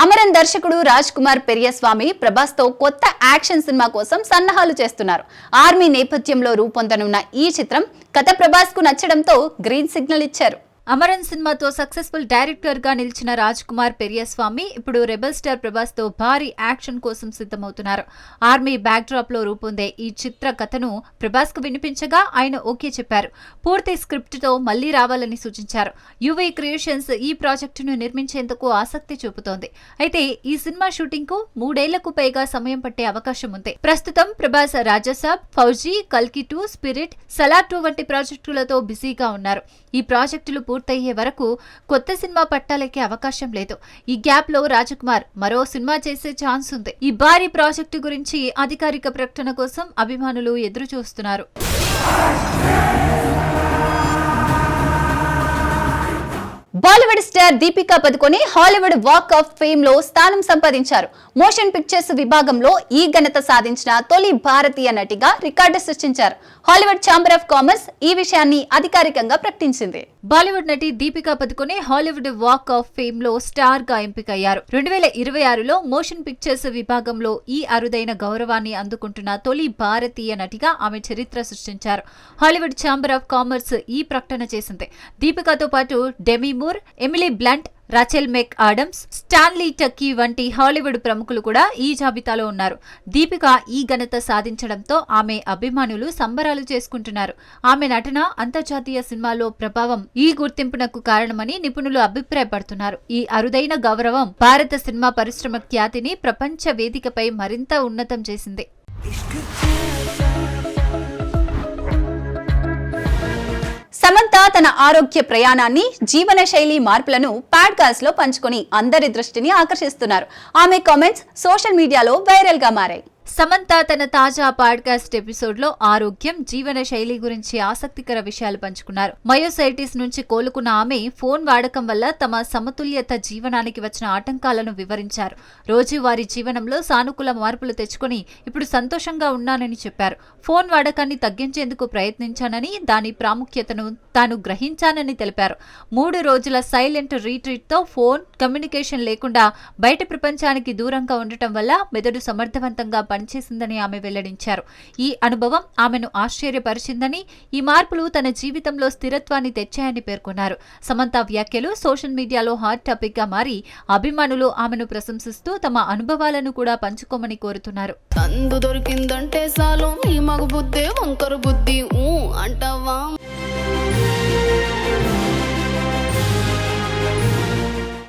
అమరన్ దర్శకుడు రాజ్ కుమార్ పెరియస్వామి ప్రభాస్ తో కొత్త యాక్షన్ సినిమా కోసం సన్నాహాలు చేస్తున్నారు. ఆర్మీ నేపథ్యంలో రూపొందనున్న ఈ చిత్రం కథ ప్రభాస్ కు నచ్చడంతో గ్రీన్ సిగ్నల్ ఇచ్చారు. అమరన్ సినిమాతో సక్సెస్ఫుల్ డైరెక్టర్ గా నిలిచిన రాజ్ కుమార్ పెరియస్వామి ఇప్పుడు రెబల్ స్టార్ ప్రభాస్ తో భారీ యాక్షన్ కోసం సిద్ధమవుతున్నారు. ఆర్మీ బ్యాక్ డ్రాప్ లో రూపొందే ఈ చిత్ర కథను ప్రభాస్ కు వినిపించగా ఆయన ఓకే చెప్పారు. పూర్తి స్క్రిప్ట్ తో మళ్లీ రావాలని సూచించారు. యువీ క్రియేషన్స్ ఈ ప్రాజెక్టును నిర్మించేందుకు ఆసక్తి చూపుతోంది. అయితే ఈ సినిమా షూటింగ్ కు 3 ఏళ్లకు పైగా సమయం పట్టే అవకాశం ఉంది. ప్రస్తుతం ప్రభాస్ రాజాసాబ్, ఫౌజీ, కల్కి 2, స్పిరిట్, సలార్ 2 వంటి ప్రాజెక్టులతో బిజీగా ఉన్నారు. ఈ ప్రాజెక్టులు పూర్తయ్యే వరకు కొత్త సినిమా పట్టాలకే అవకాశం లేదు. ఈ గ్యాప్ లో రాజకుమార్ మరో సినిమా చేసే ఛాన్స్ ఉంది. ఈ భారీ ప్రాజెక్టు గురించి అధికారిక ప్రకటన కోసం అభిమానులు ఎదురు చూస్తున్నారు. Bollywood star Deepika Padukone Hollywood walk of fame లో స్థానం సంపాదించారు. మోషన్ పిక్చర్స్ విభాగంలో ఈ ఘనత సాధించిన తొలి భారతీయ నటిగా రికార్డు సృష్టించారు. హాలీవుడ్ ఛాంబర్ ఆఫ్ కామర్స్ ఈ విషయాన్ని అధికారికంగా ప్రకటించింది. బాలీవుడ్ నటి Deepika Padukone Hollywood walk of fame లో స్టార్ గా ఎంపికయ్యారు. 2026లో మోషన్ పిక్చర్స్ విభాగంలో ఈ అరుదైన గౌరవాన్ని అందుకుంటున్న తొలి భారతీయ నటిగా ఆమె చరిత్ర సృష్టించారు. హాలీవుడ్ ఛాంబర్ ఆఫ్ కామర్స్ ఈ ప్రకటన చేసింది. దీపికాతో పాటు డెమి మూర్, ఎమిలీ బ్లంట్, రాచెల్ మెక్ ఆడమ్స్, స్టాన్లీ టక్కీ వంటి హాలీవుడ్ ప్రముఖులు కూడా ఈ జాబితాలో ఉన్నారు. దీపిక ఈ ఘనత సాధించడంతో ఆమె అభిమానులు సంబరాలు చేసుకుంటున్నారు. ఆమె నటన అంతర్జాతీయ సినిమాలో ప్రభావం ఈ గుర్తింపునకు కారణమని నిపుణులు అభిప్రాయపడుతున్నారు. ఈ అరుదైన గౌరవం భారత సినిమా పరిశ్రమ ఖ్యాతిని ప్రపంచ వేదికపై మరింత ఉన్నతం చేసింది. సమంత తన ఆరోగ్య ప్రయాణాన్ని, జీవన శైలి మార్పులను పాడ్కాస్ట్ లో పంచుకొని అందరి దృష్టిని ఆకర్షిస్తున్నారు. ఆమె కామెంట్స్ సోషల్ మీడియాలో వైరల్ గా మారాయి. సమంత తన తాజా పాడ్కాస్ట్ ఎపిసోడ్ లో ఆరోగ్యం, జీవన శైలి గురించి ఆసక్తికర విషయాలు పంచుకున్నారు. మయోసైటిస్ నుంచి కోలుకున్న ఆమె ఫోన్ వాడకం వల్ల తమ సమతుల్యత జీవనానికి వచ్చిన ఆటంకాలను వివరించారు. రోజువారీ జీవనంలో సానుకూల మార్పులు తెచ్చుకొని ఇప్పుడు సంతోషంగా ఉన్నానని చెప్పారు. ఫోన్ వాడకాన్ని తగ్గించేందుకు ప్రయత్నించానని, దాని ప్రాముఖ్యతను తాను గ్రహించానని తెలిపారు. 3 రోజుల సైలెంట్ రీట్రీట్ తో ఫోన్ కమ్యూనికేషన్ లేకుండా బయట ప్రపంచానికి దూరంగా ఉండటం వల్ల మెదడు సమర్థవంతంగా పనిచేసిందని ఆమె వెల్లడించారు. ఈ అనుభవం ఆమెను ఆశ్చర్యపరిచిందని, ఈ మార్పులు తన జీవితంలో స్థిరత్వాన్ని తెచ్చాయని పేర్కొన్నారు. సమంత వ్యాఖ్యలు సోషల్ మీడియాలో హాట్ టాపిక్ గా మారి అభిమానులు ఆమెను ప్రశంసిస్తూ తమ అనుభవాలను కూడా పంచుకోమని కోరుతున్నారు. దొరికిందంటే సాలు నీ మగ బుద్ధి వంకర బుద్ధి అంటావా.